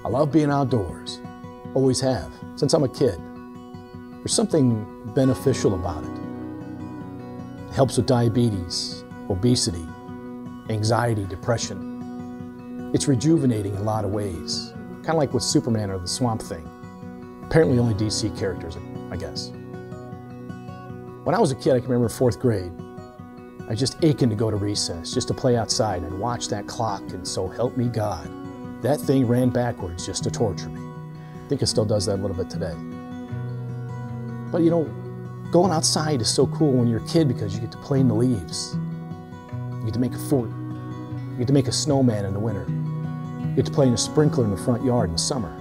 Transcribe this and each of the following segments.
I love being outdoors. Always have, since I'm a kid. There's something beneficial about it. It helps with diabetes, obesity, anxiety, depression. It's rejuvenating in a lot of ways. Kind of like with Superman or the Swamp Thing. Apparently only DC characters, I guess. When I was a kid, I can remember 4th grade. I was just aching to go to recess, just to play outside and watch that clock, and so help me God, that thing ran backwards just to torture me. I think it still does that a little bit today. But you know, going outside is so cool when you're a kid because you get to play in the leaves. You get to make a fort. You get to make a snowman in the winter. You get to play in a sprinkler in the front yard in the summer.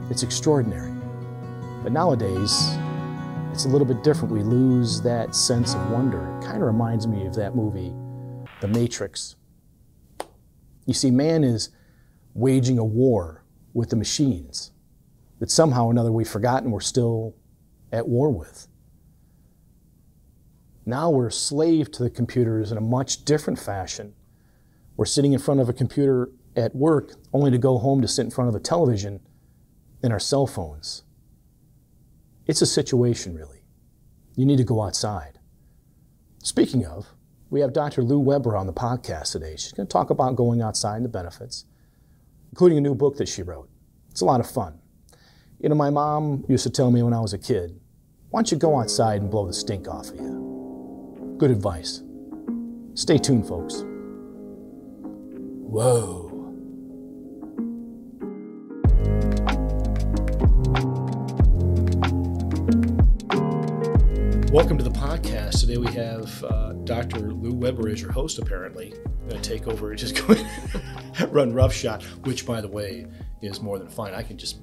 It's extraordinary. But nowadays, it's a little bit different. We lose that sense of wonder. It kind of reminds me of that movie, The Matrix. You see, man is waging a war with the machines that somehow or another we've forgotten we're still at war with. Now we're a slave to the computers in a much different fashion. We're sitting in front of a computer at work only to go home to sit in front of a television and our cell phones. It's a situation, really. You need to go outside. Speaking of, we have Dr. Lou Weber on the podcast today. She's going to talk about going outside and the benefits, including a new book that she wrote. It's a lot of fun. You know, my mom used to tell me when I was a kid, why don't you go outside and blow the stink off of you? Good advice. Stay tuned, folks. Whoa. Welcome to the podcast. Today we have Dr. Lou Weber as your host, apparently. I'm going to take over and just go run roughshod, which, by the way, is more than fine. I can just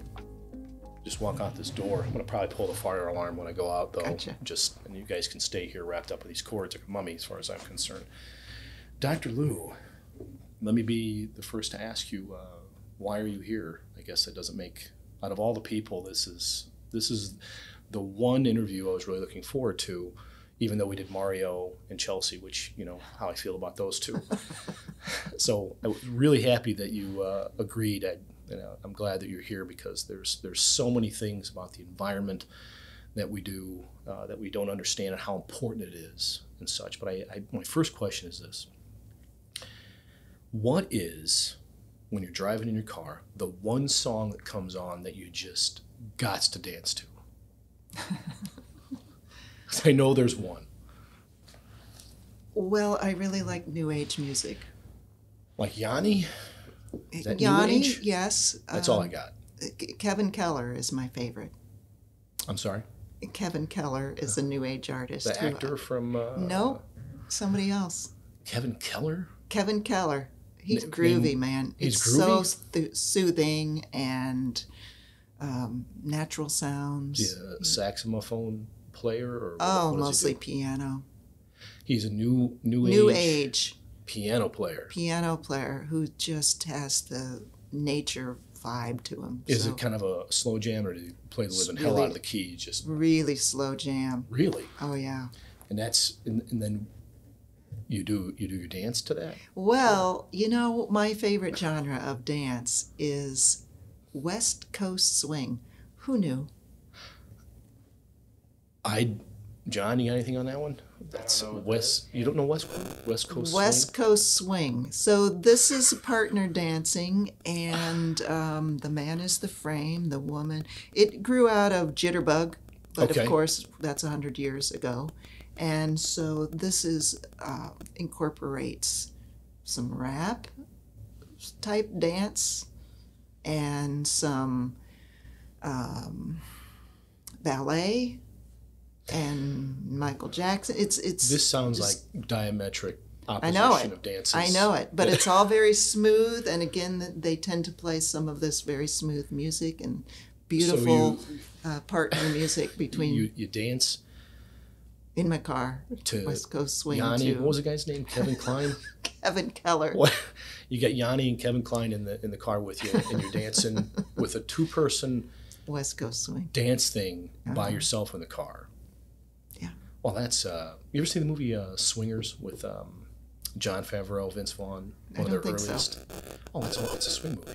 walk out this door. I'm going to probably pull the fire alarm when I go out, though. Gotcha. And you guys can stay here wrapped up with these cords like a mummy, as far as I'm concerned. Dr. Lou, let me be the first to ask you, why are you here? I guess that doesn't make, out of all the people, this is the one interview I was really looking forward to, even though we did Mario and Chelsea, which, you know, how I feel about those two. So I was really happy that you agreed. I'm glad that you're here because there's so many things about the environment that we do that we don't understand and how important it is and such. But my first question is this. What is, when you're driving in your car, the one song that comes on that you just gots to dance to? I know there's one. Well, I really like New Age music. Like Yanni? Is that Yanni, New Age? yes. That's all I got. Kevin Keller is my favorite. I'm sorry? Kevin Keller is a New Age artist. The actor from... No, somebody else. Kevin Keller? Kevin Keller. He's groovy, man. He's it's groovy? so soothing and natural sounds. Is he a saxophone player? Or what mostly piano. He's a new age piano player. Piano player who just has the nature vibe to him. Is it kind of a slow jam, or do you play the living hell out of the key? Just really slow jam. Really? Oh yeah. And then you do your dance to that? Well, you know, my favorite genre of dance is West Coast swing. Who knew? John, you got anything on that one? That's West. You don't know West Coast swing? West Coast swing. So this is partner dancing, and the man is the frame, the woman. It grew out of Jitterbug, but of course that's 100 years ago. And so this is incorporates some rap type dance and some ballet and Michael Jackson. This sounds like diametric opposition of dances. I know it, but it's all very smooth. And again, they tend to play some of this very smooth music and beautiful partner music between. You dance in my car to West Coast swing. Yanni, what was the guy's name? Kevin Kline. Kevin Keller. What? You got Yanni and Kevin Kline in the car with you, and you're dancing with a 2-person West Coast swing dance thing by yourself in the car. Yeah. Well, that's. You ever see the movie Swingers with Jon Favreau, Vince Vaughn? I don't think so. Oh, it's a swing movie.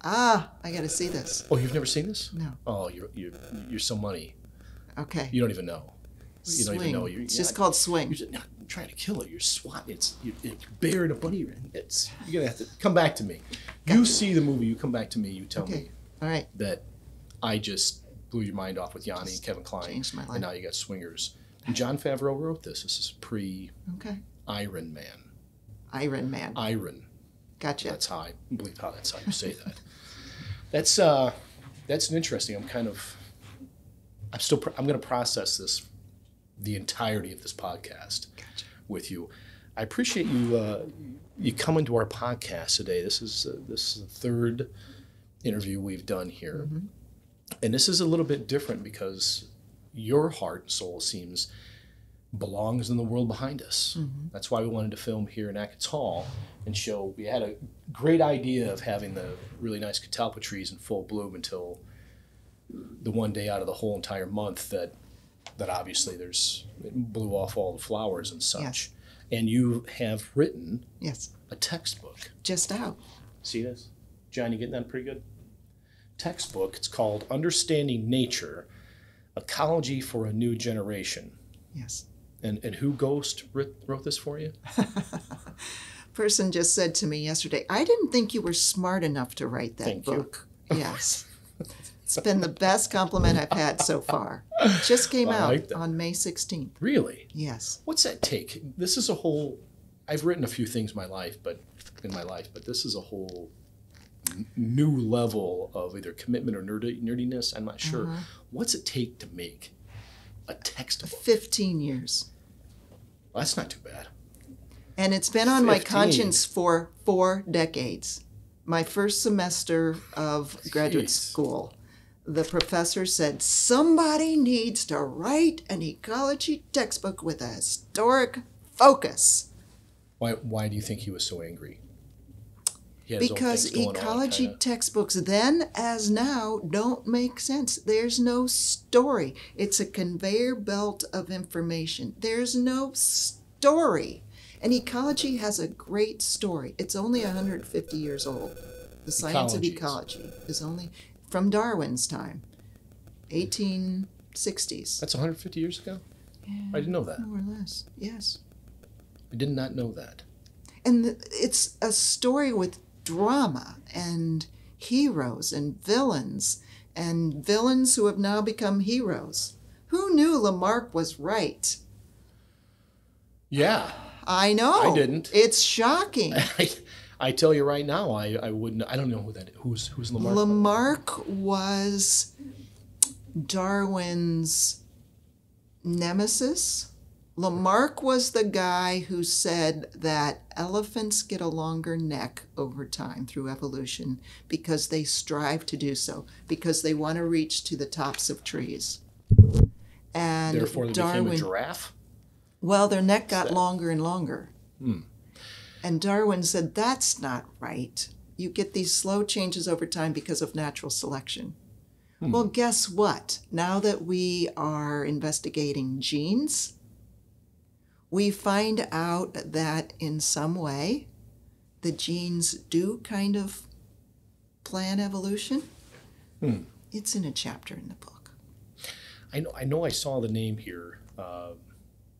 I got to see this. Oh, you've never seen this? No. Oh, you're so money. Okay. You don't even know. You don't even know. It's just called Swing. You're not trying to kill it. You're swatting. You're bearing a bunny. You're gonna have to come back to me. You see the movie. You come back to me. You tell me. All right. That I just blew your mind off with Yanni and Kevin Kline. Changed my life. And now you got Swingers. And Jon Favreau wrote this. This is Okay. Iron Man. Iron Man. Iron. Gotcha. That's how I believe that's how you say that. That's an interesting. I'm going to process this, the entirety of this podcast with you. I appreciate you coming to our podcast today. This is the third interview we've done here, and this is a little bit different because your heart and soul belongs in the world behind us. That's why we wanted to film here in Achatz Hall and show. We had a great idea of having the really nice catalpa trees in full bloom until the one day out of the whole entire month that obviously it blew off all the flowers and such. Yes. And you have written a textbook. Just out. See this? John, you getting that pretty good? Textbook. It's called Understanding Nature, Ecology for a New Generation. Yes. And who wrote this for you? Person just said to me yesterday, I didn't think you were smart enough to write that Thank book. You. Yes. It's been the best compliment I've had so far. It just came out on May 16th. Really? Yes. What's that take? This is a whole, I've written a few things in my life, but this is a whole new level of either commitment or nerdiness. I'm not sure. What's it take to make a textbook? 15 years. Well, that's not too bad. And it's been on my conscience for 4 decades. My first semester of graduate school, the professor said, somebody needs to write an ecology textbook with a historic focus. Why do you think he was so angry? Because ecology textbooks then as now don't make sense. There's no story. It's a conveyor belt of information. There's no story. And ecology has a great story. It's only 150 years old. The science of ecology is only from Darwin's time, 1860s. That's 150 years ago? Yeah, I didn't know that. More or less, yes. I did not know that. And it's a story with drama and heroes and villains who have now become heroes. Who knew Lamarck was right? Yeah. I know. I didn't. It's shocking. I tell you right now, I wouldn't. I don't know who that is. Who's Lamarck? Lamarck was Darwin's nemesis. Lamarck was the guy who said that elephants get a longer neck over time through evolution because they strive to do so, because they want to reach to the tops of trees. And therefore, they became a giraffe? Well, their neck got longer and longer. And Darwin said, that's not right. You get these slow changes over time because of natural selection. Well, guess what? Now that we are investigating genes, we find out that in some way the genes do kind of plan evolution. It's in a chapter in the book. I know I saw the name here,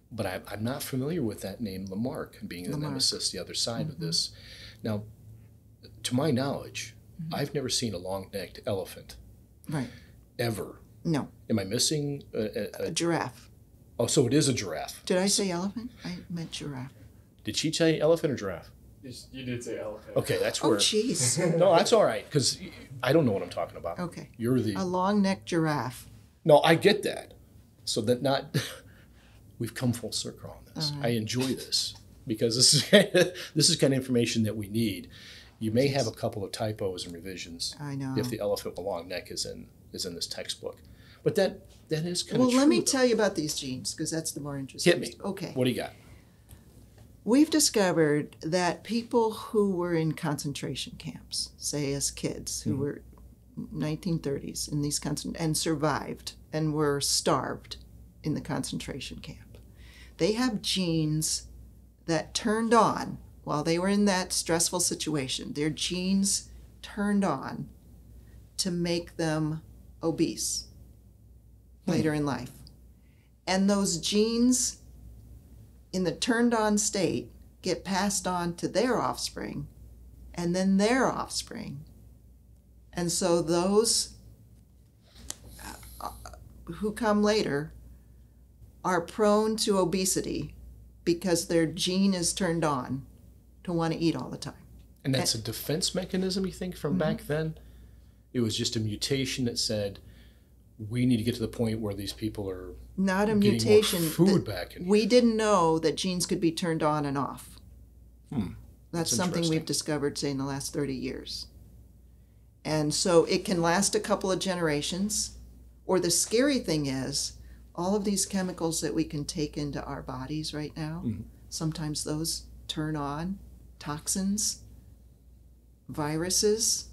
but I'm not familiar with that name, Lamarck, being the nemesis, the other side of this. Now, to my knowledge, I've never seen a long-necked elephant. Right. Ever. No. Am I missing a giraffe? Oh, so it is a giraffe. Did I say elephant? I meant giraffe. Did she say elephant or giraffe? You did say elephant. Okay, that's where... Oh, jeez. No, that's all right, because I don't know what I'm talking about. Okay. You're a long-necked giraffe. No, I get that. So that not... We've come full circle on this. I enjoy this, because this is kind of information that we need. You may have a couple of typos and revisions. I know. If the elephant with a long neck is in this textbook. But that is kind of true. Well, let me though. tell you about these genes, because that's the more interesting. Hit me. Okay. What do you got? We've discovered that people who were in concentration camps, say as kids, who were 1930s in these and survived and were starved in the concentration camp, they have genes that turned on while they were in that stressful situation. Their genes turned on to make them obese later in life. And those genes in the turned on state get passed on to their offspring and then their offspring. And so those who come later are prone to obesity because their gene is turned on to want to eat all the time. And that's a defense mechanism, you think, from back then? It was just a mutation that said, we need to get to the point where these people are not a getting mutation. More food back in. We didn't know that genes could be turned on and off. That's something we've discovered, say, in the last 30 years. And so it can last a couple of generations. Or the scary thing is, all of these chemicals that we can take into our bodies right now, sometimes those turn on toxins, viruses.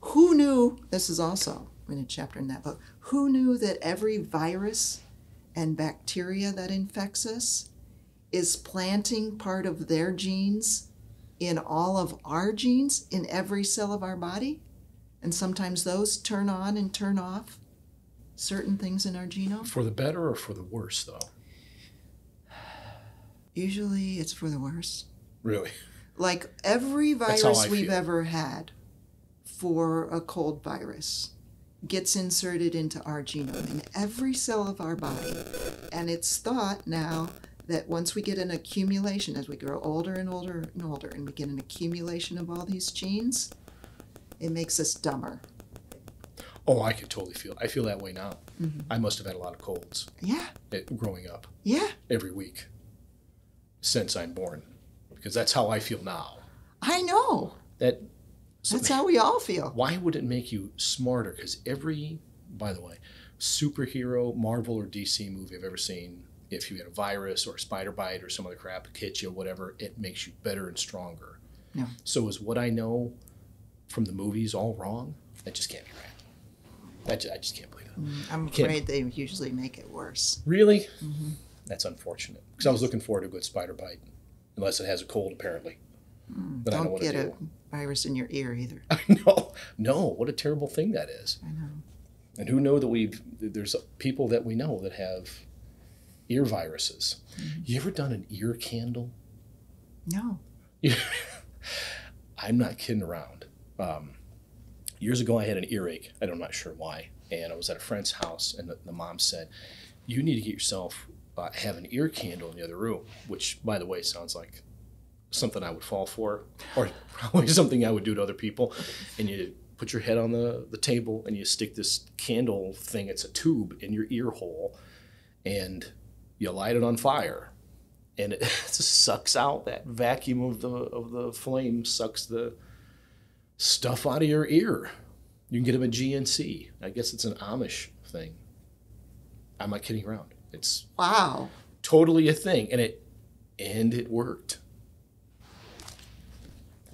Who knew, this is also in a chapter in that book, who knew that every virus and bacteria that infects us is planting part of their genes in all of our genes in every cell of our body? And sometimes those turn on and turn off certain things in our genome. For the better or for the worse, though? Usually it's for the worse. Really? Like every virus we've ever had for a cold virus gets inserted into our genome in every cell of our body. And it's thought now that once we get an accumulation, as we grow older and older and older, and we get an accumulation of all these genes, it makes us dumber. Oh, I can totally feel it. I feel that way now. I must have had a lot of colds. Yeah. Growing up. Yeah. Every week. Since I'm born. Because that's how I feel now. I know. That's how we all feel. Why would it make you smarter? Because by the way, superhero, Marvel or DC movie I've ever seen, if you had a virus or a spider bite or some other crap hit you, whatever, it makes you better and stronger. Yeah. So is what I know from the movies all wrong? That just can't be right. I just can't believe it. I'm afraid they usually make it worse. Really? That's unfortunate. Because I was looking forward to a good spider bite. Unless it has a cold, apparently. But I don't want to get a virus in your ear either. I know. No, what a terrible thing that is. I know. And who know that there's people that we know that have ear viruses. You ever done an ear candle? No. I'm not kidding around. Years ago, I had an earache. I'm not sure why. And I was at a friend's house, and the mom said, you need to get yourself, have an ear candle in the other room, which, by the way, sounds like something I would fall for, or probably something I would do to other people. And you put your head on the table, and you stick this candle thing, it's a tube, in your ear hole, and you light it on fire. And it just sucks out that vacuum of the flame, sucks the stuff out of your ear. You can get them at GNC. I guess it's an Amish thing. I'm not kidding around. It's wow, totally a thing, and it worked.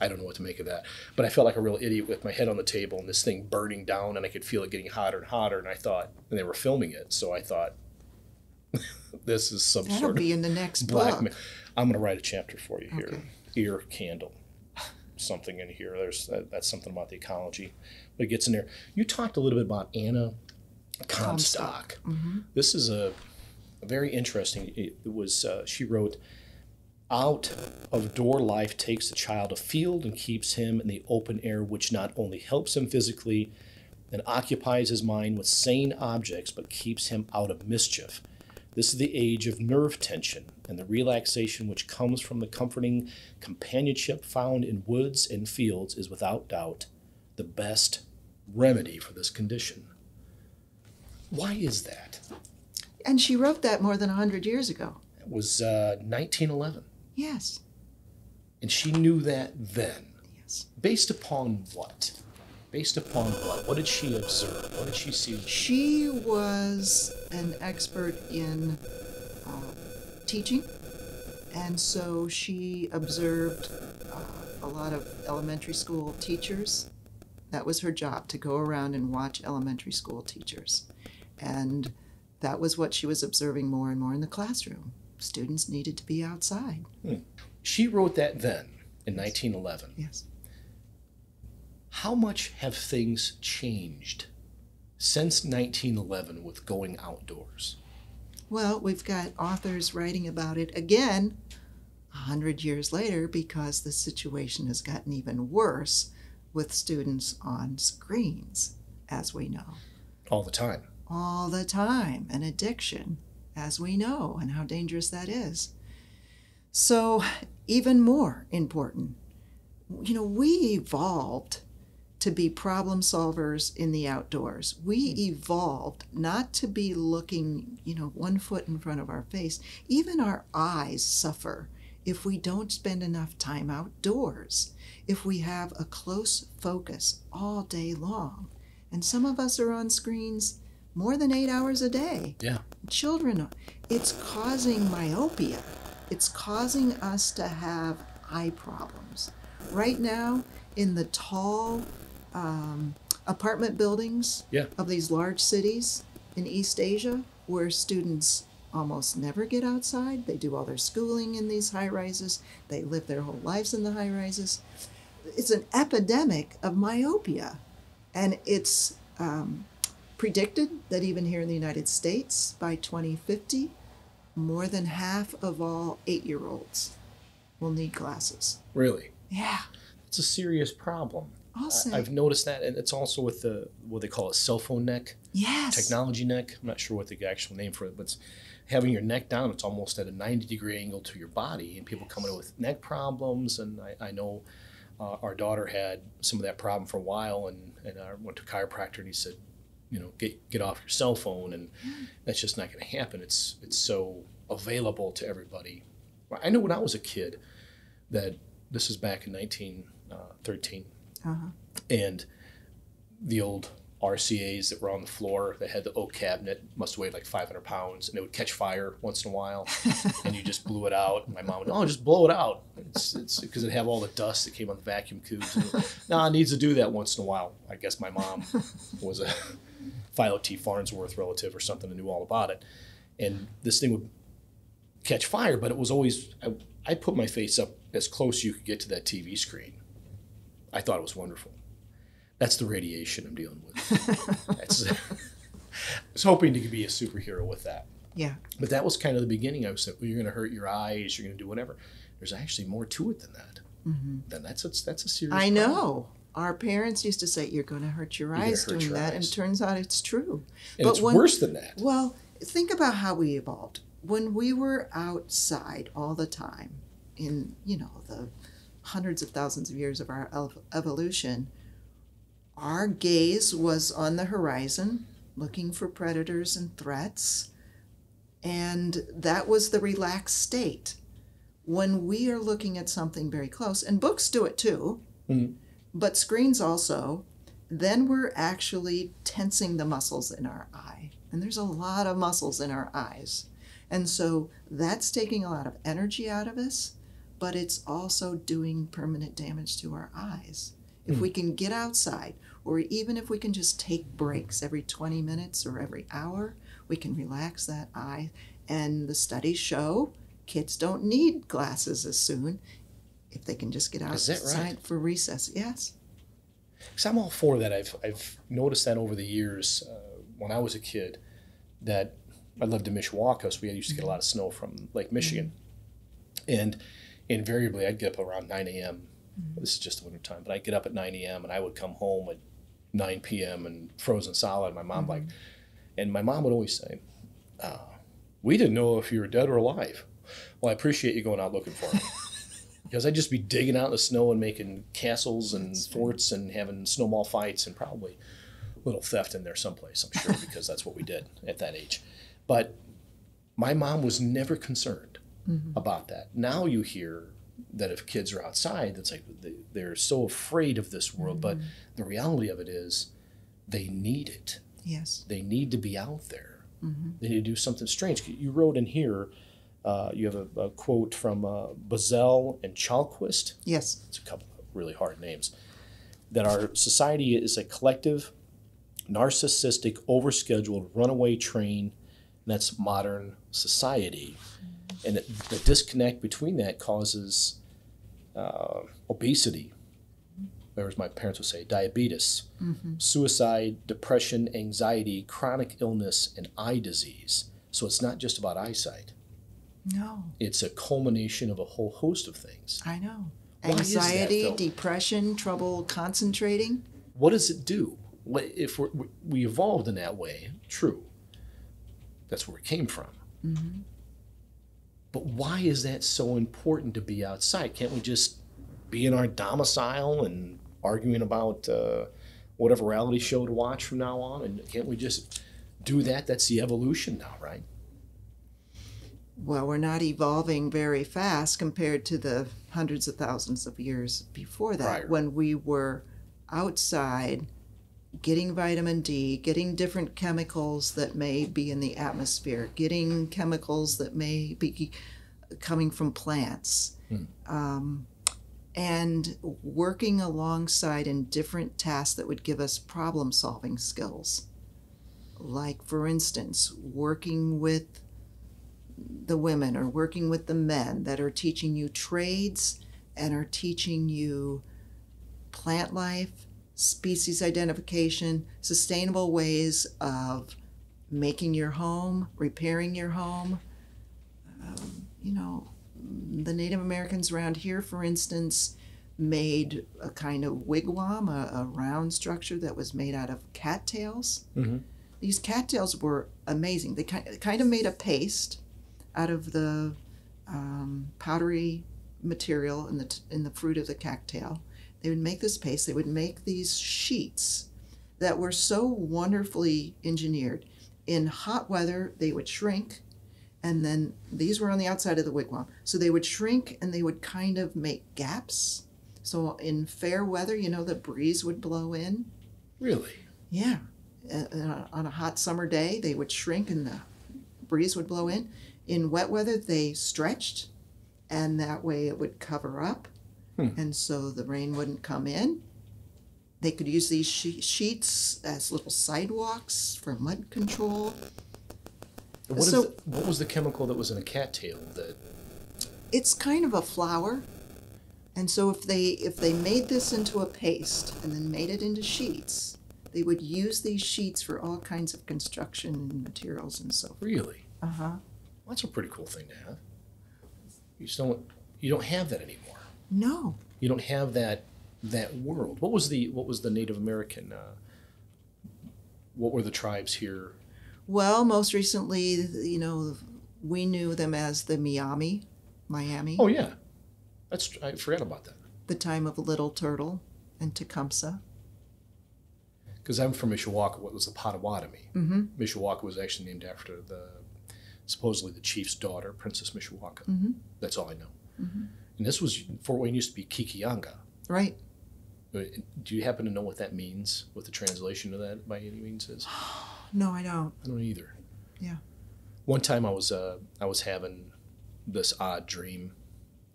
I don't know what to make of that, but I felt like a real idiot with my head on the table and this thing burning down, and I could feel it getting hotter and hotter. And they were filming it, so I thought, this is some that'll sort of be in the next blackmail. book. I'm going to write a chapter for you here. Okay. Ear candle. Something in here. That's something about the ecology, but it gets in there. You talked a little bit about Anna Comstock. This is a very interesting. It was she wrote, "Out of door life takes the child afield and keeps him in the open air, which not only helps him physically and occupies his mind with sane objects, but keeps him out of mischief. This is the age of nerve tension, and the relaxation which comes from the comforting companionship found in woods and fields is without doubt the best remedy for this condition." Why is that? And she wrote that more than 100 years ago. It was 1911. Yes. And she knew that then. Yes. Based upon what? Based upon what? What did she observe? What did she see? She was an expert in teaching, and so she observed a lot of elementary school teachers. That was her job, to go around and watch elementary school teachers. And that was what she was observing more and more in the classroom. Students needed to be outside. She wrote that then, in 1911. Yes. How much have things changed since 1911 with going outdoors? Well, we've got authors writing about it again 100 years later because the situation has gotten even worse with students on screens, as we know. All the time. All the time. An addiction, as we know, and how dangerous that is. So, even more important, we evolved to be problem solvers in the outdoors. We evolved not to be looking, 1 foot in front of our face. Even our eyes suffer if we don't spend enough time outdoors, if we have a close focus all day long. And some of us are on screens more than 8 hours a day. Yeah. Children, it's causing myopia. It's causing us to have eye problems. Right now, in the tall apartment buildings of these large cities in East Asia, where students almost never get outside, they do all their schooling in these high rises, they live their whole lives in the high rises. It's an epidemic of myopia, and it's predicted that even here in the United States, by 2050, more than half of all 8-year-olds will need glasses. Really? Yeah. It's a serious problem. Also, I've noticed that, and it's also with what they call a cell phone neck. Yes. Technology neck. I'm not sure what the actual name for it, but it's having your neck down. It's almost at a 90-degree angle to your body, and people come in with neck problems. And I know our daughter had some of that problem for a while, and I went to a chiropractor, and he said, get off your cell phone, and that's just not going to happen. It's so available to everybody. I know when I was a kid, that this is back in 1913, and the old RCAs that were on the floor that had the oak cabinet must have weighed like 500 pounds, and it would catch fire once in a while, and you just blew it out. And my mom would, just blow it out. It's because it'd have all the dust that came on the vacuum tubes. It needs to do that once in a while. I guess my mom was a Philo T. Farnsworth relative or something and knew all about it. And this thing would catch fire, but it was always, I put my face up as close as you could get to that TV screen. I thought it was wonderful. That's the radiation I'm dealing with. I was hoping to be a superhero with that. Yeah. But that was kind of the beginning. I was saying, you're going to hurt your eyes, you're going to do whatever. There's actually more to it than that. Mm-hmm. Then that's a serious problem. I know. Our parents used to say, you're going to hurt your eyes doing that, and it turns out it's true. And it's worse than that. Well, think about how we evolved. When we were outside all the time, in, the hundreds of thousands of years of our evolution, our gaze was on the horizon, looking for predators and threats, and that was the relaxed state. When we are looking at something very close, and books do it too, but screens also, then we're actually tensing the muscles in our eye. And there's a lot of muscles in our eyes. And so that's taking a lot of energy out of us, but it's also doing permanent damage to our eyes. If we can get outside, or even if we can just take breaks every 20 minutes or every hour, we can relax that eye. And the studies show kids don't need glasses as soon if they can just get outside for recess. Yes. Because I'm all for that. I've noticed that over the years when I was a kid, that I lived in Mishawaka, so we used to get a lot of snow from Lake Michigan. And invariably, I'd get up around 9 a.m. This is just the winter time, but I'd get up at 9 a.m. and I would come home at 9 p.m. and frozen solid. My mom and my mom would always say, we didn't know if you were dead or alive. Well, I appreciate you going out looking for me. Because I'd just be digging out in the snow and making castles and forts and having snowball fights and probably a little theft in there someplace, I'm sure, because that's what we did at that age. But my mom was never concerned about that. Now you hear that if kids are outside, that's like they're so afraid of this world. But the reality of it is they need it. Yes. They need to be out there. They need to do something strange. You wrote in here, you have a quote from Bazell and Chalquist. Yes. It's a couple of really hard names. That our society is a collective, narcissistic, overscheduled, runaway train. And that's modern society. And the disconnect between that causes obesity, or as my parents would say, diabetes, suicide, depression, anxiety, chronic illness, and eye disease. So it's not just about eyesight. No. It's a culmination of a whole host of things. I know. Why is that, Anxiety, Phil? depression, trouble concentrating. What does it do? If we evolved in that way, true. That's where it came from. Mm-hmm. But why is that so important to be outside? Can't we just be in our domicile and arguing about whatever reality show to watch from now on? And can't we just do that? That's the evolution now, right? Well, we're not evolving very fast compared to the hundreds of thousands of years before that, Prior. when we were outside getting vitamin D, getting different chemicals that may be in the atmosphere, getting chemicals that may be coming from plants, and working alongside in different tasks that would give us problem-solving skills. Like, for instance, working with the women or working with the men that are teaching you trades and are teaching you plant life, species identification, sustainable ways of making your home, repairing your home. The Native Americans around here, for instance, made a kind of wigwam, a round structure that was made out of cattails. Mm-hmm. These cattails were amazing. They kind of made a paste out of the powdery material in the fruit of the cattail. They would make this paste. They would make these sheets that were so wonderfully engineered. In hot weather, they would shrink, and then these were on the outside of the wigwam. So they would shrink, and they would kind of make gaps. So in fair weather, the breeze would blow in. Really? Yeah. On a hot summer day, they would shrink, and the breeze would blow in. In wet weather, they stretched, and that way it would cover up. And so the rain wouldn't come in. They could use these sheets as little sidewalks for mud control. What was the chemical that was in a cattail? It's kind of a flour. And so if they made this into a paste and then made it into sheets, they would use these sheets for all kinds of construction materials and so forth. Really? Uh-huh. Well, that's a pretty cool thing to have. You don't have that anymore. No. You don't have that world. What was the Native American? What were the tribes here? Well, most recently, we knew them as the Miami. Oh yeah, I forgot about that. The time of Little Turtle and Tecumseh. Because I'm from Mishawaka. What was the Potawatomi? Mm-hmm. Mishawaka was actually named after supposedly the chief's daughter, Princess Mishawaka. Mm-hmm. That's all I know. Mm-hmm. And this was, Fort Wayne used to be Kikianga. Right. Do you happen to know what that means, what the translation of that by any means is? No, I don't. I don't either. Yeah. One time I was having this odd dream,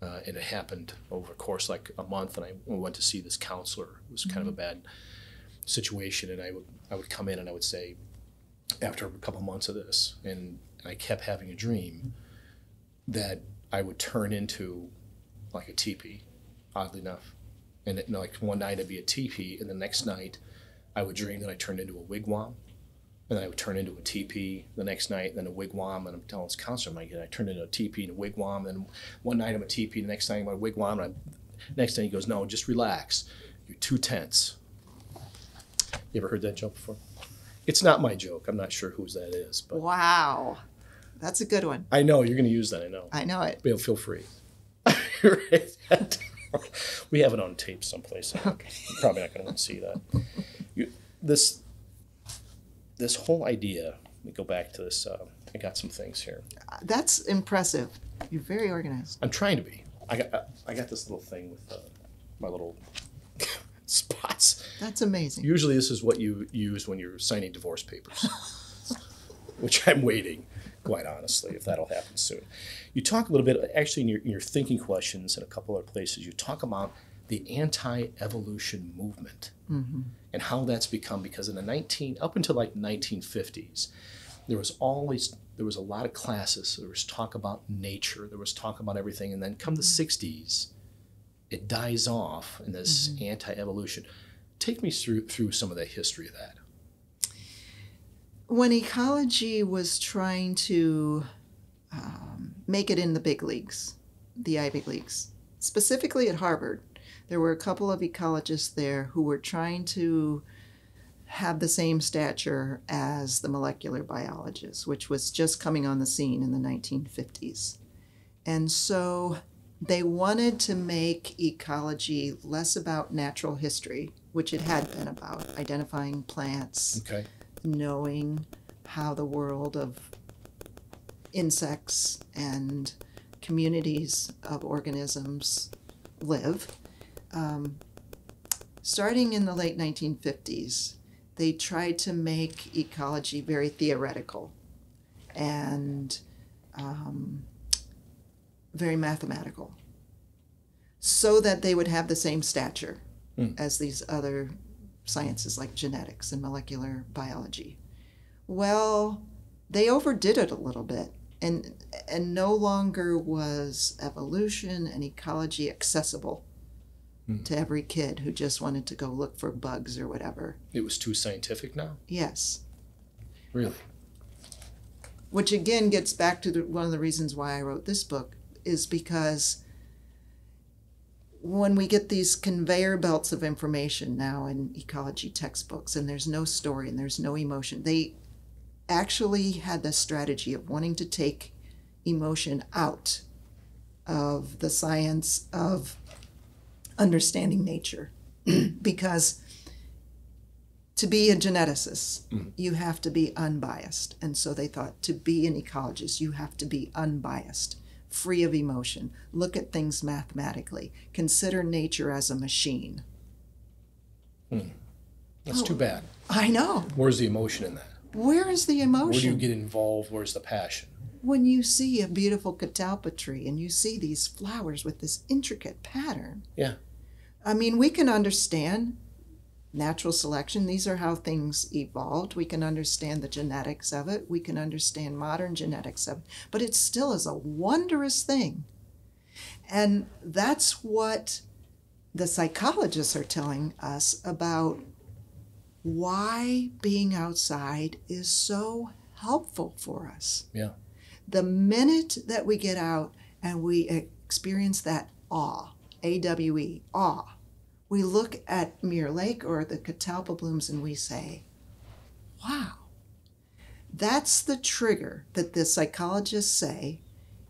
and it happened over a course like a month, and I went to see this counselor. It was kind of a bad situation, and I would come in and I would say, after a couple months of this, and I kept having a dream that I would turn into like a teepee, oddly enough. And like one night I'd be a teepee, and the next night I would dream that I turned into a wigwam, and then I would turn into a teepee the next night, then a wigwam, and I'm telling this counselor, I turned into a teepee and a wigwam, and one night I'm a teepee, the next night I'm a wigwam, and next night he goes, no, just relax, you're too tense. You ever heard that joke before? It's not my joke. I'm not sure whose that is. But wow. That's a good one. I know, you're going to use that, I know. I know it. But feel free. We have it on tape someplace. Okay. You're probably not going to want to see that. This whole idea, let me go back to this. I got some things here. That's impressive. You're very organized. I'm trying to be. I got this little thing with my little spots. That's amazing. Usually this is what you use when you're signing divorce papers, which I'm waiting, quite honestly, if that'll happen soon. You talk a little bit, actually, in your thinking questions in a couple other places, you talk about the anti-evolution movement and how that's become, because up until like 1950s, there was a lot of classes. There was talk about nature. There was talk about everything. And then come the 60s, it dies off in this anti-evolution. Take me through some of the history of that. When ecology was trying to make it in the big leagues, the Ivy Leagues, specifically at Harvard, there were a couple of ecologists there who were trying to have the same stature as the molecular biologists, which was just coming on the scene in the 1950s. And so they wanted to make ecology less about natural history, which it had been about, identifying plants, knowing how the world of insects and communities of organisms live. Starting in the late 1950s, they tried to make ecology very theoretical and very mathematical, so that they would have the same stature as these other sciences like genetics and molecular biology. Well, they overdid it a little bit, and no longer was evolution and ecology accessible to every kid who just wanted to go look for bugs or whatever. It was too scientific now? Yes. Really? Which again gets back to one of the reasons why I wrote this book, is because when we get these conveyor belts of information now in ecology textbooks, and there's no story and there's no emotion, they actually had the strategy of wanting to take emotion out of the science of understanding nature. Because to be a geneticist, you have to be unbiased. And so they thought, to be an ecologist, you have to be unbiased, free of emotion, look at things mathematically, consider nature as a machine. That's too bad. I know. Where's the emotion in that? Where is the emotion? Where do you get involved? Where's the passion? When you see a beautiful catalpa tree and you see these flowers with this intricate pattern. Yeah. I mean, we can understand natural selection. These are how things evolved. We can understand the genetics of it. We can understand modern genetics of it. But it still is a wondrous thing. And that's what the psychologists are telling us about why being outside is so helpful for us. Yeah. The minute that we get out and we experience that awe, A-W-E, awe, we look at Mirror Lake or the catalpa blooms and we say, wow, that's the trigger that the psychologists say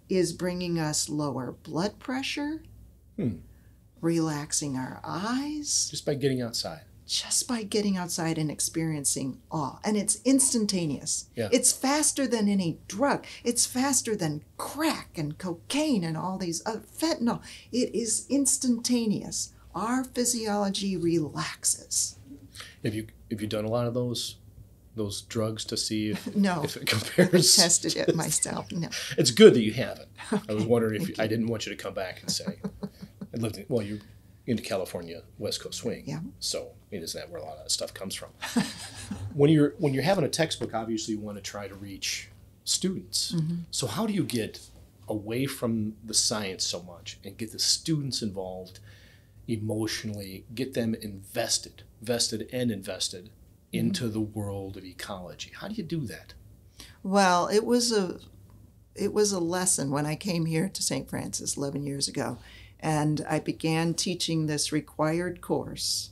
is bringing us lower blood pressure, relaxing our eyes. Just by getting outside. Just by getting outside and experiencing awe. And it's instantaneous. Yeah. It's faster than any drug. It's faster than crack and cocaine and all these other fentanyl. It is instantaneous. Our physiology relaxes. Have you done a lot of those drugs to see if, no, if it compares? I tested it myself. No. It's good that you haven't. Okay, I was wondering if I didn't want you to come back and say, I lived in, well, you're into California, West Coast swing. Yeah. So isn't that where a lot of that stuff comes from? When you're having a textbook, obviously you want to try to reach students. So how do you get away from the science so much and get the students involved emotionally, get them vested into the world of ecology? How do you do that? Well, it was a lesson when I came here to St. Francis 11 years ago, and I began teaching this required course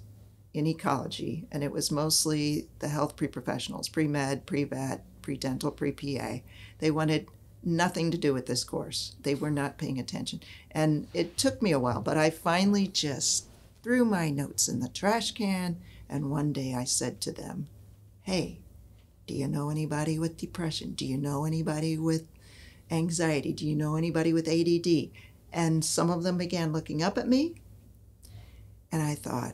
in ecology, and it was mostly the health pre-professionals, pre-med, pre-vet, pre-dental, pre-PA. They wanted nothing to do with this course. They were not paying attention. And it took me a while, but I finally just threw my notes in the trash can, and one day I said to them, hey, do you know anybody with depression? Do you know anybody with anxiety? Do you know anybody with ADD? And some of them began looking up at me, and I thought,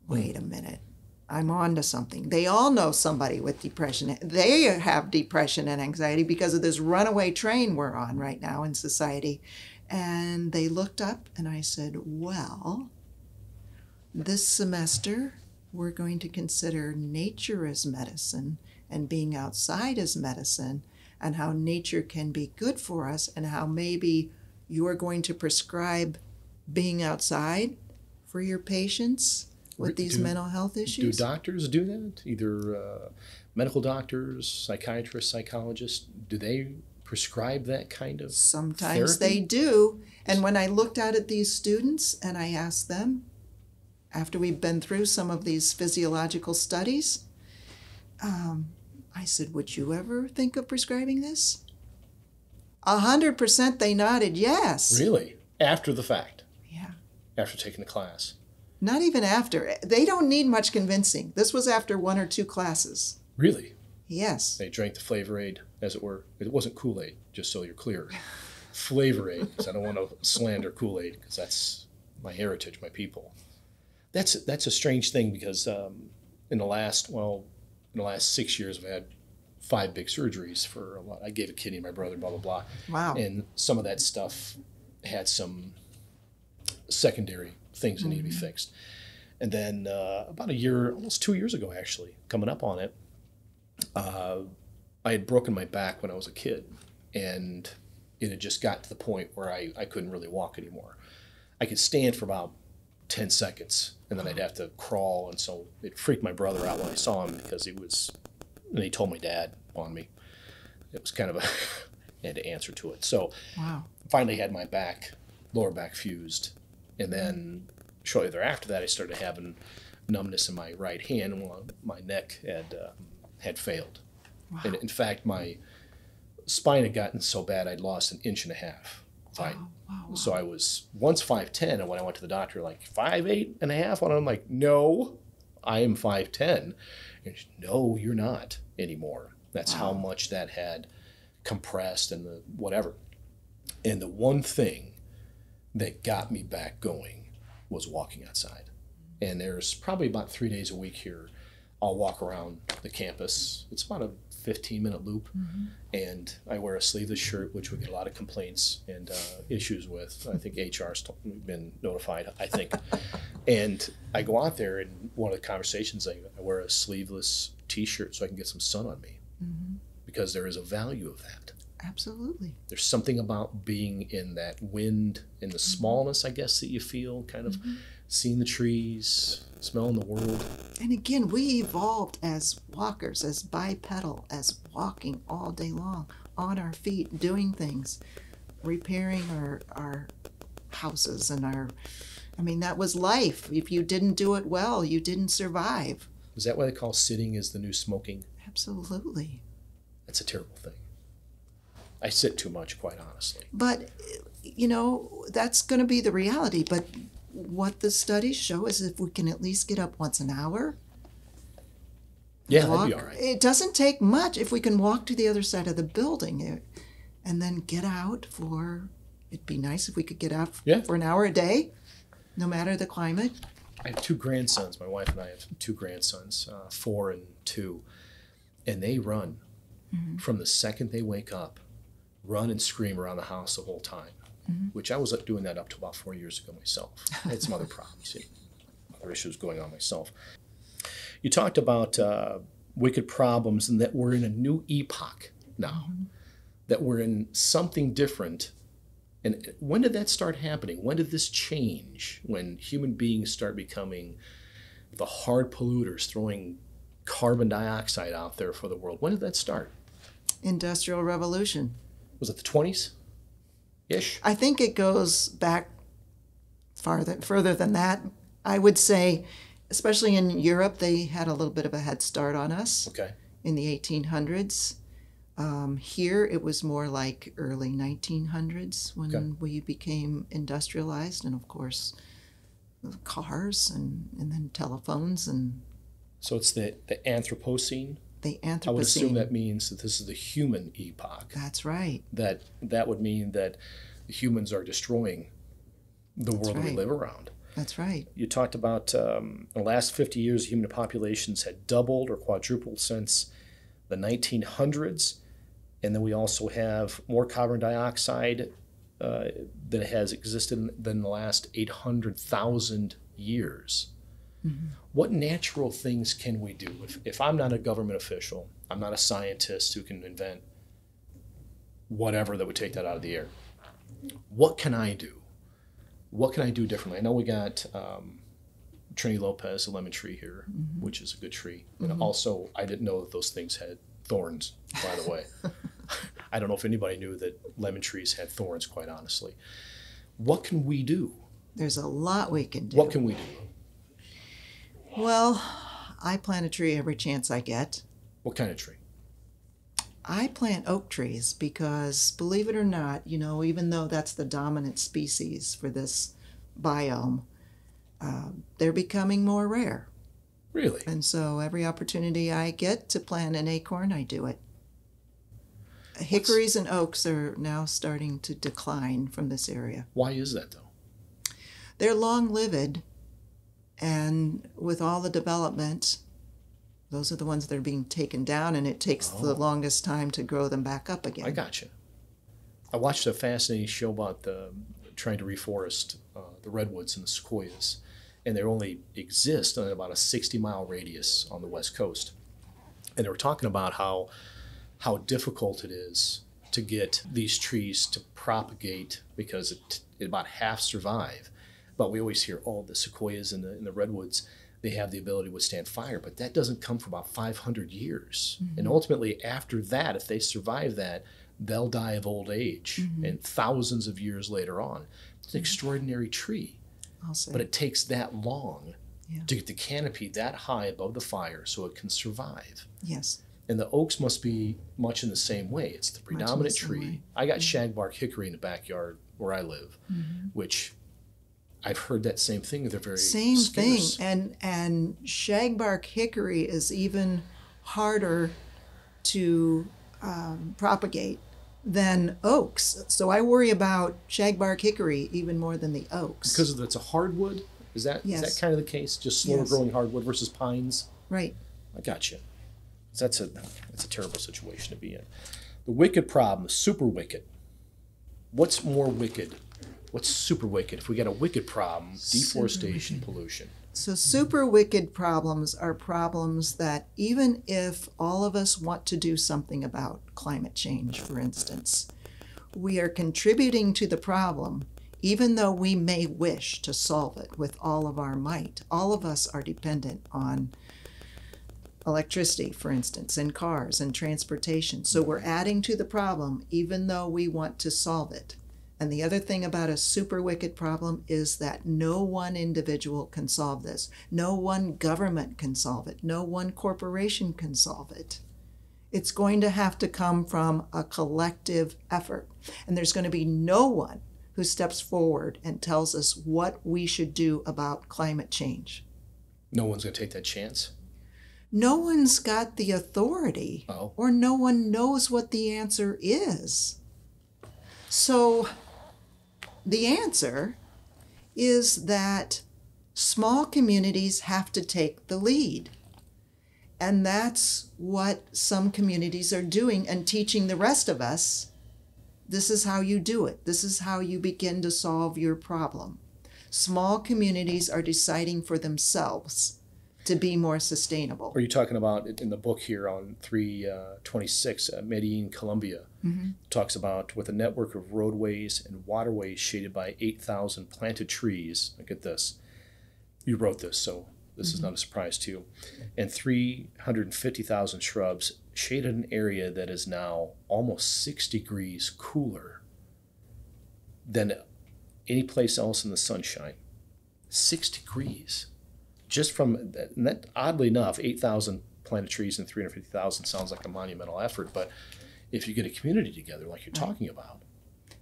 wait a minute, I'm on to something. They all know somebody with depression. They have depression and anxiety because of this runaway train we're on right now in society. And they looked up, and I said, well, this semester we're going to consider nature as medicine and being outside as medicine, and how nature can be good for us, and how maybe you're going to prescribe being outside for your patients with these mental health issues. Do doctors do that? Either medical doctors, psychiatrists, psychologists, do they prescribe that kind of Sometimes therapy? they do. And when I looked out at these students and I asked them, after we've been through some of these physiological studies, I said, would you ever think of prescribing this? 100% they nodded yes. Really? After the fact? Yeah. After taking the class? Not even after. They don't need much convincing. This was after 1 or 2 classes. Really? Yes. They drank the Flavor Aid, as it were. It wasn't Kool-Aid, just so you're clear. Flavor Aid, because I don't want to slander Kool-Aid, because that's my heritage, my people. That's a strange thing, because in the last 6 years, I've had 5 big surgeries for a lot. I gave a kidney to my brother, blah, blah, blah. Wow. And some of that stuff had some secondary things that need to be fixed. And then about a year, almost 2 years ago, actually, coming up on it, I had broken my back when I was a kid, and it had just got to the point where I couldn't really walk anymore. I could stand for about 10 seconds, and then I'd have to crawl, and so it freaked my brother out when I saw him, because and he told my dad on me. It was kind of I had to answer to it. So wow. Finally had my lower back fused, and then shortly thereafter that I started having numbness in my right hand, and my neck had failed. Wow. And in fact, my spine had gotten so bad I'd lost 1.5 inches height. Wow. So I was once 5'10", and when I went to the doctor, like 5'8 and a half, and I'm like, no, I am 5'10". And she, no, you're not anymore. That's how much that had compressed and the whatever. And the one thing that got me back going was walking outside. And there's probably about 3 days a week here, I'll walk around the campus. It's about a 15-minute loop, and I wear a sleeveless shirt, which we get a lot of complaints and issues with. I think HR's been notified, I think. And I go out there, and one of the conversations, I wear a sleeveless T-shirt so I can get some sun on me, because there is a value of that. Absolutely. There's something about being in that wind, in the smallness, I guess, that you feel, kind of seeing the trees, smelling the world. And again, we evolved as walkers, as bipedal, as walking all day long, on our feet, doing things, repairing our houses and that was life. If you didn't do it well, you didn't survive. Is that why they call sitting is the new smoking? Absolutely. That's a terrible thing. I sit too much, quite honestly. But, that's going to be the reality. But what the studies show is if we can at least get up once an hour. Yeah, that'd be all right. It doesn't take much if we can walk to the other side of the building and then get out it'd be nice if we could get out for an hour a day, no matter the climate. I have 2 grandsons. My wife and I have 2 grandsons, 4 and 2, and they run from the second they wake up, run and scream around the house the whole time, which I was doing that up to about 4 years ago myself. I had some other problems, other issues going on myself. You talked about wicked problems and that we're in a new epoch now, that we're in something different. And when did that start happening? When did this change? When human beings start becoming the hard polluters, throwing carbon dioxide out there for the world? When did that start? Industrial Revolution. Was it the 20s-ish? I think it goes back further than that. I would say, especially in Europe, they had a little bit of a head start on us in the 1800s. Here, it was more like early 1900s when we became industrialized, and of course, cars and then telephones. So it's the Anthropocene? The Anthropocene. I would assume that means that this is the human epoch. That's right. That would mean that the humans are destroying the world that we live around. That's right. You talked about in the last 50 years, human populations had doubled or quadrupled since the 1900s. And then we also have more carbon dioxide that has existed than the last 800,000 years. What natural things can we do? If I'm not a government official, I'm not a scientist who can invent whatever that would take that out of the air. What can I do? What can I do differently? I know we got Trini Lopez, a lemon tree here, which is a good tree. And also, I didn't know that those things had thorns, by the way. I don't know if anybody knew that lemon trees had thorns, quite honestly. What can we do? There's a lot we can do. What can we do? Well, I plant a tree every chance I get. What kind of tree? I plant oak trees because, believe it or not, even though that's the dominant species for this biome, they're becoming more rare. Really? And so every opportunity I get to plant an acorn, I do it. Hickories and oaks are now starting to decline from this area. Why is that, though? They're long-lived, and with all the development, those are the ones that are being taken down, and it takes the longest time to grow them back up again. I gotcha. I watched a fascinating show about trying to reforest the redwoods and the sequoias, and they only exist in about a 60-mile radius on the west coast. And they were talking about how difficult it is to get these trees to propagate because it about half survive. But we always hear, the sequoias and the redwoods, they have the ability to withstand fire, but that doesn't come for about 500 years. And ultimately, after that, if they survive that, they'll die of old age and thousands of years later on. It's an extraordinary tree, but it takes that long to get the canopy that high above the fire so it can survive. Yes. And the oaks must be much in the same way. It's the predominant tree. I got shagbark hickory in the backyard where I live, which I've heard that same thing. They're very scarce. Thing. And shagbark hickory is even harder to propagate than oaks. So I worry about shagbark hickory even more than the oaks. Because it's a hardwood? Is that kind of the case? Just slower growing hardwood versus pines? Right. I got you. That's a terrible situation to be in. The wicked problem, the super wicked. What's more wicked? What's super wicked? If we got a wicked problem, deforestation, pollution. So super wicked problems are problems that even if all of us want to do something about climate change, for instance, we are contributing to the problem even though we may wish to solve it with all of our might. All of us are dependent on electricity, for instance, and cars and transportation. So we're adding to the problem even though we want to solve it. And the other thing about a super wicked problem is that no one individual can solve this. No one government can solve it. No one corporation can solve it. It's going to have to come from a collective effort. And there's going to be no one who steps forward and tells us what we should do about climate change. No one's going to take that chance? No one's got the authority, or no one knows what the answer is. So the answer is that small communities have to take the lead. And that's what some communities are doing and teaching the rest of us. This is how you do it. This is how you begin to solve your problem. Small communities are deciding for themselves to be more sustainable. Are you talking about in the book here on 326, Medellin, Colombia, talks about with a network of roadways and waterways shaded by 8,000 planted trees. Look at this. You wrote this, so this is not a surprise to you. And 350,000 shrubs shaded an area that is now almost 6 degrees cooler than any place else in the sunshine. 6 degrees. Just from that, oddly enough, 8,000 planted trees and 350,000 sounds like a monumental effort, but if you get a community together like you're talking about.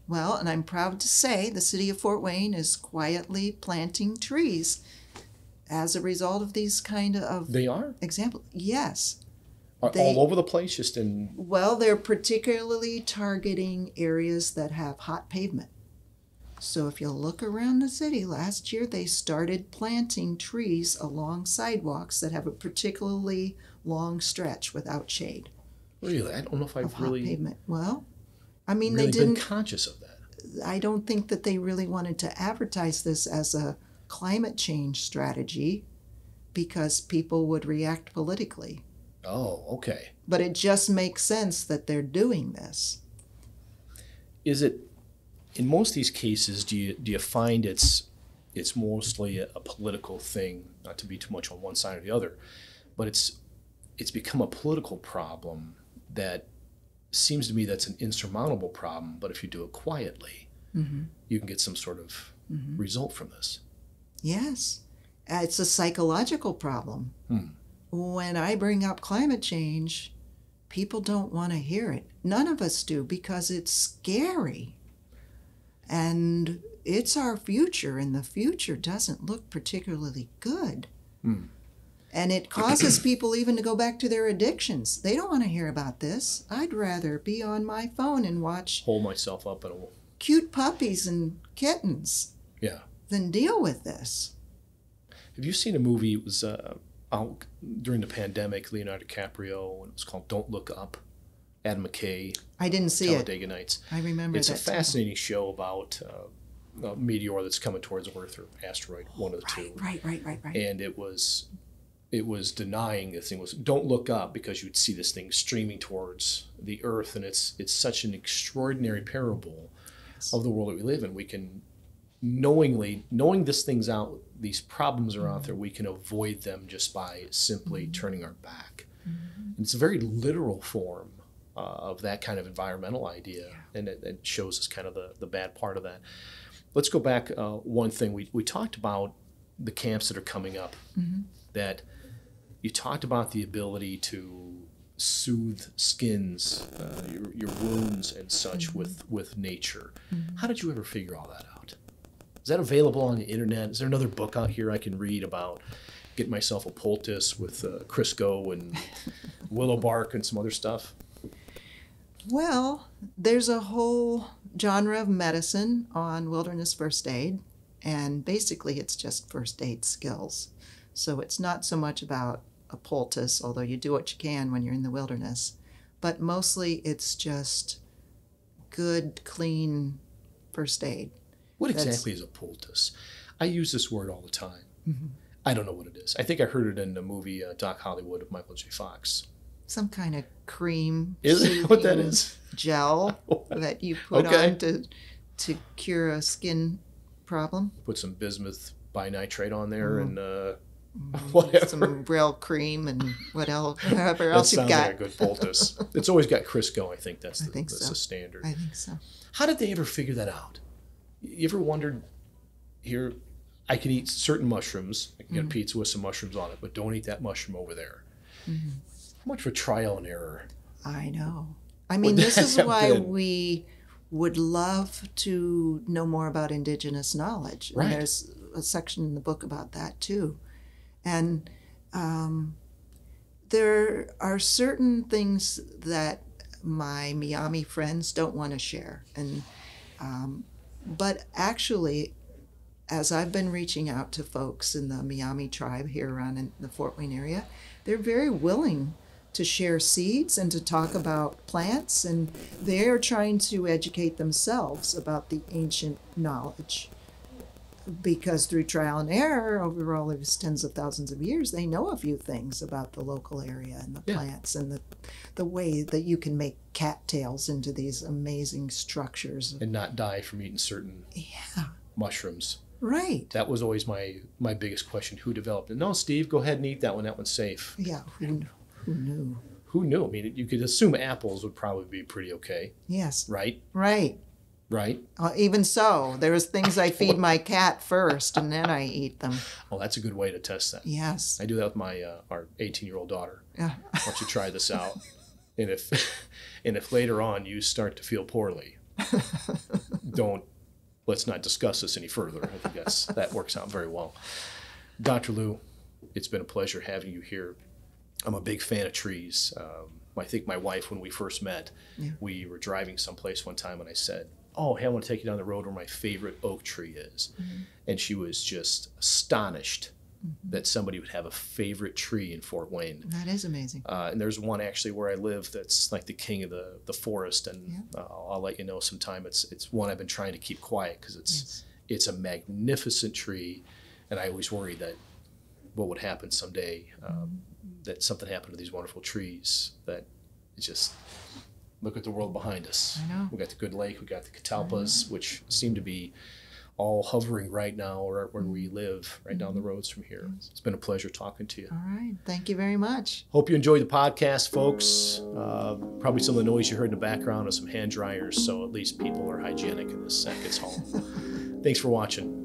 Well, and I'm proud to say the city of Fort Wayne is quietly planting trees as a result of these kind of They are? examples. Yes. All over the place, just in... Well, they're particularly targeting areas that have hot pavement. So if you look around the city, last year they started planting trees along sidewalks that have a particularly long stretch without shade. Really? I don't know if I've really... pavement. Well, I mean, really they didn't... been conscious of that. I don't think that they really wanted to advertise this as a climate change strategy because people would react politically. Oh, okay. But it just makes sense that they're doing this. Is it... In most of these cases, do you find it's it's mostly a political thing, not to be too much on one side or the other, but it's become a political problem that seems to me that's an insurmountable problem, but if you do it quietly, you can get some sort of result from this. Yes. It's a psychological problem. When I bring up climate change, people don't want to hear it. None of us do, because it's scary. And it's our future, and the future doesn't look particularly good. And it causes people even to go back to their addictions. They don't want to hear about this. I'd rather be on my phone and watch Hold myself up in a cute puppies and kittens than deal with this. Have you seen a movie? It was out during the pandemic, Leonardo DiCaprio, and it was called Don't Look Up. Adam McKay. I didn't see Talladega Nights. I remember it's that. It's a fascinating show about a meteor that's coming towards Earth, or asteroid, one of the two. Right. And it was denying this thing was don't look up, because you'd see this thing streaming towards the Earth, and it's such an extraordinary parable of the world that we live in. We can knowing this thing's out, these problems are out there, we can avoid them just by simply turning our back. And it's a very literal form of that kind of environmental idea, and it shows us kind of the bad part of that. Let's go back one thing. We talked about the camps that are coming up, that you talked about the ability to soothe skins, your wounds and such with nature. How did you ever figure all that out? Is that available on the internet? Is there another book out here I can read about getting myself a poultice with Crisco and willow bark and some other stuff? Well, there's a whole genre of medicine on wilderness first aid, and basically it's just first aid skills. So it's not so much about a poultice, although you do what you can when you're in the wilderness, but mostly it's just good, clean first aid. What exactly is a poultice? I use this word all the time. I don't know what it is. I think I heard it in the movie Doc Hollywood of Michael J. Fox. Some kind of cream. Is it what that is? Gel that you put on to cure a skin problem. Put some bismuth binitrate on there and whatever. Some Braille cream and whatever else you've got. That sounds like a good poultice. It's always got Crisco. I think that's the standard. I think so. How did they ever figure that out? You ever wondered, here, I can eat certain mushrooms. I can get a pizza with some mushrooms on it, but don't eat that mushroom over there. How much for trial and error? I know. I mean, this is why we would love to know more about indigenous knowledge. Right. And there's a section in the book about that, too. And there are certain things that my Miami friends don't want to share. And but actually, as I've been reaching out to folks in the Miami tribe here around in the Fort Wayne area, they're very willing to share seeds and to talk about plants, and they're trying to educate themselves about the ancient knowledge. Because through trial and error over all these tens of thousands of years, they know a few things about the local area and the plants and the way that you can make cattails into these amazing structures. And not die from eating certain mushrooms. Right. That was always my biggest question. Who developed it? No, Steve, go ahead and eat that one. That one's safe. Yeah. Who knew? Who knew? I mean, you could assume apples would probably be pretty okay. Yes. Right? Right. Right? Even so, there's things I feed my cat first, and then I eat them. Oh, that's a good way to test that. Yes. I do that with my our 18-year-old daughter. Yeah. Why don't you try this out? And if later on you start to feel poorly, let's not discuss this any further. I think that works out very well. Dr. Lou, it's been a pleasure having you here. I'm a big fan of trees. I think my wife, when we first met, we were driving someplace one time and I said, oh, hey, I want to take you down the road where my favorite oak tree is. And she was just astonished that somebody would have a favorite tree in Fort Wayne. That is amazing. And there's one actually where I live that's like the king of the forest. And I'll let you know sometime. It's one I've been trying to keep quiet because it's a magnificent tree. And I always worry that what would happen someday, that something happened to these wonderful trees, that it's just, look at the world behind us. I know. We got the Good Lake, we got the catalpas, which seem to be all hovering right now or where we live right down the roads from here. It's been a pleasure talking to you. All right. Thank you very much. Hope you enjoyed the podcast, folks. Probably some of the noise you heard in the background is some hand dryers, so at least people are hygienic in this Sackets home. Thanks for watching.